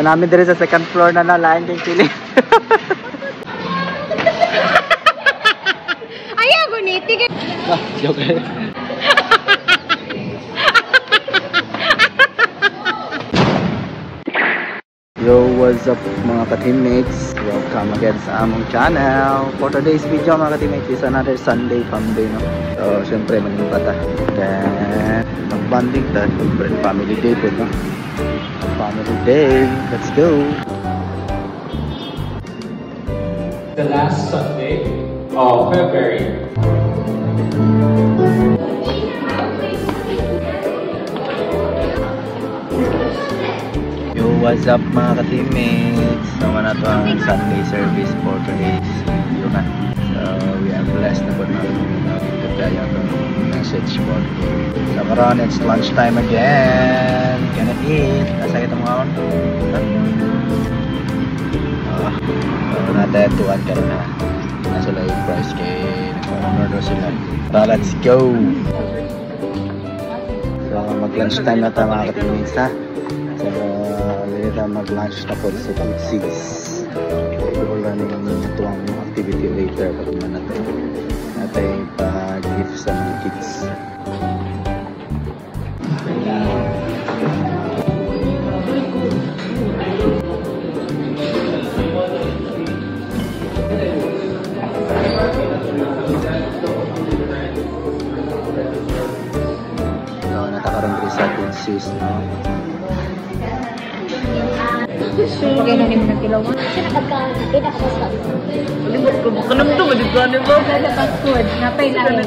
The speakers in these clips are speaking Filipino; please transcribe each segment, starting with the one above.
So namin diri sa second floor na lain kay Chili. Ayaw boniti kay. Ah, joke. Yo, what's up mga ka-teammates? Welcome again sa among channel. For today's video mga ka-teammates is another Sunday fun day, no? So, syempre maning bata. Then, mag-bonding ta. Syempre, family day po, no? Family day. Let's go! The last Sunday of February. Yo, what's up mga ka-teammates? Naman na ito ang Sunday service for today's video na. So, we are blessed na po na ito yung message board. So, karoon, it's lunchtime again. Gonna eat. Nasa kita mga on? So, natatuan ka na. Nasa sila yung price kay nag-order sila. So, let's go! So, mag-lunchtime na ito mga ka-teammates, ha? So, lilita mag-lunch na po sa Tutsis. Wala nang tuwang activity later pag naman natin. Natin pa-gift sa mga kids. So, natakaroon rin sa Tutsis, no? Okay na naman ng tilawan. Sino pagka-ina ka sa Limot ko, baka naman ito, madiplan mo. Sa fast food, napay lang.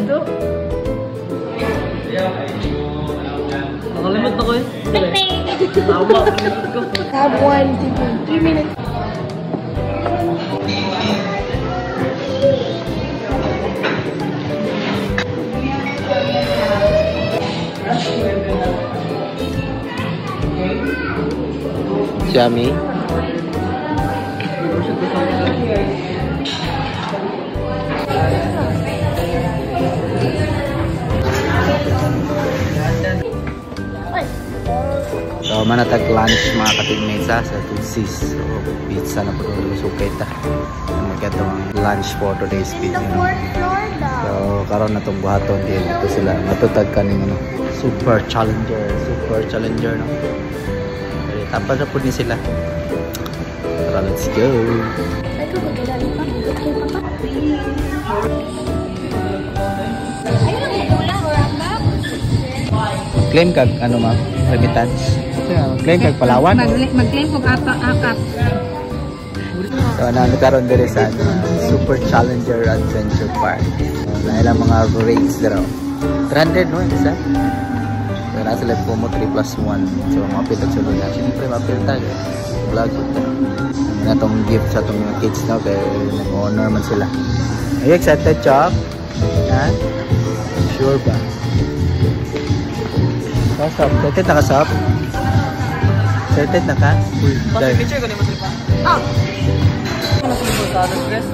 Nakalimot ako eh. Ping-ping! Tawa, limot ko. Have 1, 2, 3 minutes. Yummy. So, manatag lunch mga ka-teammates sa Tutsis. So, pizza na po ito sukay ta. Magkatong lunch for today's video. So, karon na itong buhaton din. Ito sila. Matutag ka ng super challenger. Super challenger, no? Tapos na po din sila. Tara, let's go! Claim kag ano ma'am? Remittance? Claim kag Palawan? Mag-claim kog akap. So, nagkaroon din sa Super Challenger Adventure Park. Nailang mga rates dito. 300 no? Isa? So, nasa live po mo 3+1. So, mapil at sulod na. Siyempre, mapil tayo. Vlog ito. Yan itong gift sa itong mga kids na. Kaya nag-honor man sila. Are you excited, Chok? Ha? Sure ba? Kasap. Excited na kasap? Excited na ka? Pati picture ko ni mo tripa. Oh! Ano ko mo sa address?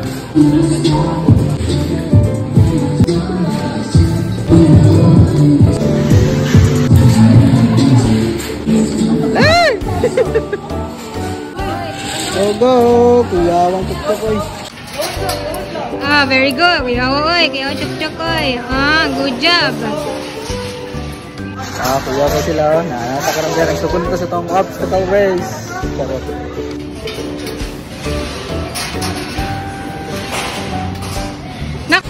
Go! Kuyawang tuktok oy. Ah, very good. Oy, kayo chuk-chuk oy. Ah, good job. Kuya ko sila. Nakakaroon dyan. Nagsukun ko sa itong obstacle race. Charot. Nak!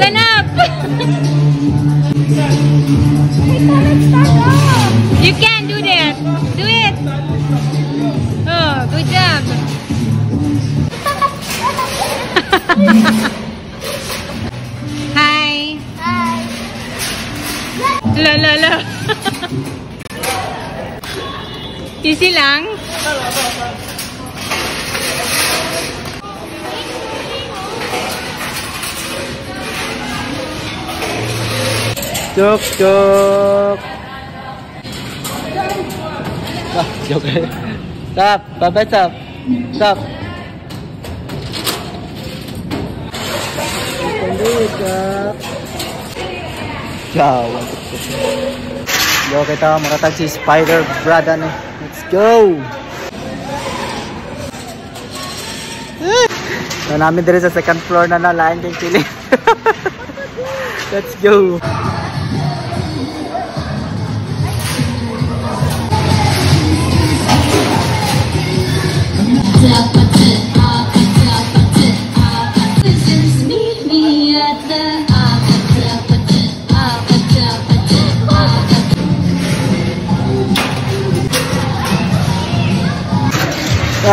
Ganap! You can do that. Do it. Oh, good job. Hi. Hi. La la la. Easy lang. Chuk chuk. Ah, joke. Stop, Papa, stop. Stop. Ciao. Yo, kita makatag si Spider Brother ni. Let's go. So, namin dito sa second floor na lain kay Chili. Let's go.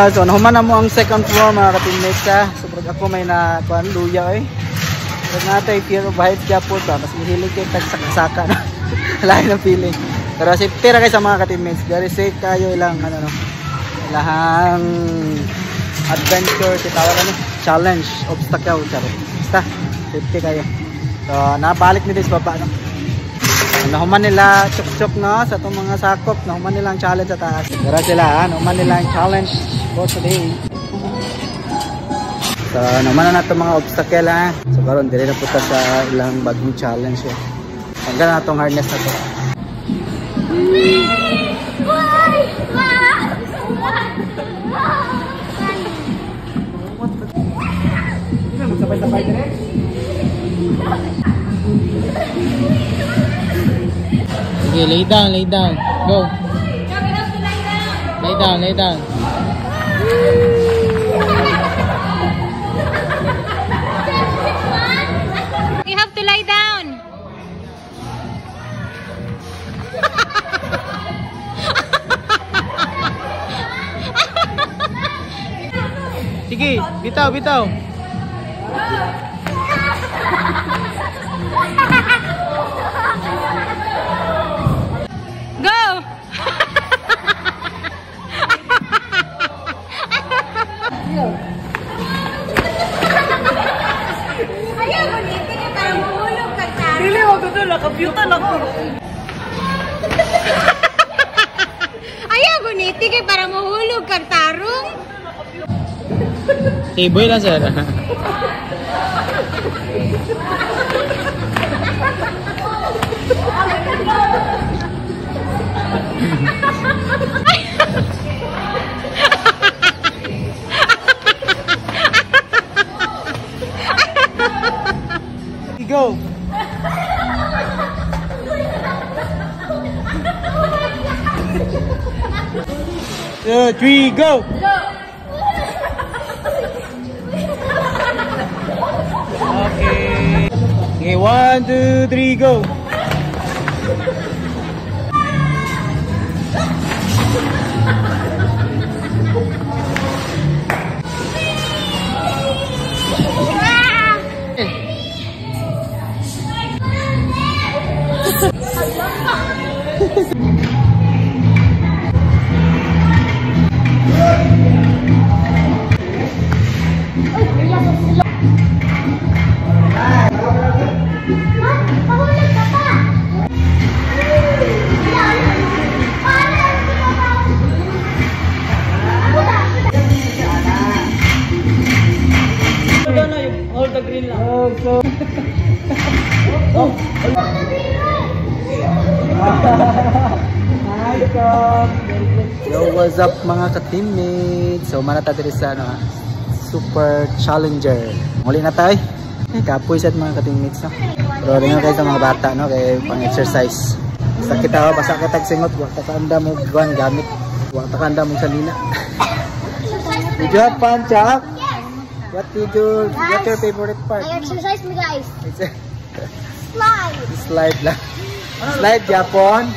So nahuman na mo ang second floor mga ka-teammates ha. So pag ako may nakuhan luya eh. Pag natin fear of heights kaya po ito. Mas mahilig kayo tagsaka-saka na. Lain ng feeling. Pero safety ra kayo sa mga ka-teammates. Very safe kayo ilang ano no. Ilahang adventure titawag ano. Challenge. Obstacle. Basta safety kayo. So nabalik nito sa baba no. Nahuman nila chok-chok no sa itong mga sakop. Nahuman nila ang challenge sa taas. Pero sila ha. Nahuman nila ang challenge for today. So nahuman na itong mga obstacle ha. So karon dili na punta sa ilang bagong challenge eh. Hanggang na itong harness na ito. Magsabay-sabay direct. Okay, lay down, go. Lay down. You have to lie down. Sige, bitaw. Go! Ayaw mo dito ka para mahulog ka tarong. Dili ako doon, nakabutan ako. Ayaw mo dito ka para mahulog ka tarong. Boy lang sir. Go. 2, 3, go. Okay, 1, 2, 3, go. Hold the green lang. Yo, what's up mga ka-teammates? So manata diri sa Super Challenger. Muli na tayo. Kapoy sa mga ka-teammates no. Pero ringan kayo sa mga bata no kay pang-exercise. Basta kita basa ka tagsingot, wa ta kanda mo guan gamit. Wa ta kanda mo salina. Did you have fun, Chuck? What's your favorite part? I exercise me guys. It's a Slide. slide lang. Slide Japon.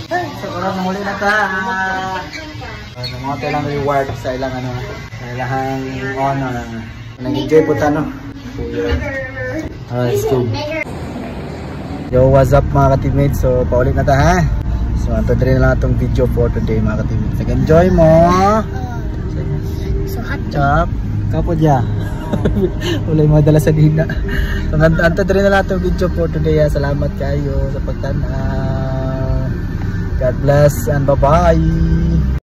So karon muli na ta. Mga talang reward sa ilang ano, sa ilang honor. Nag-enjoy po ta no. Let's go. Yo, what's up mga ka-teammates? So paulit na ta ha. So anto din na lang itong video for today mga ka-teammates. Nag-enjoy mo. So hot. Chop. Kapo dyan. Wala yung madala sa dina. So, anto rin na natin video for today. Salamat kayo sa pagtanaw. God bless and bye-bye.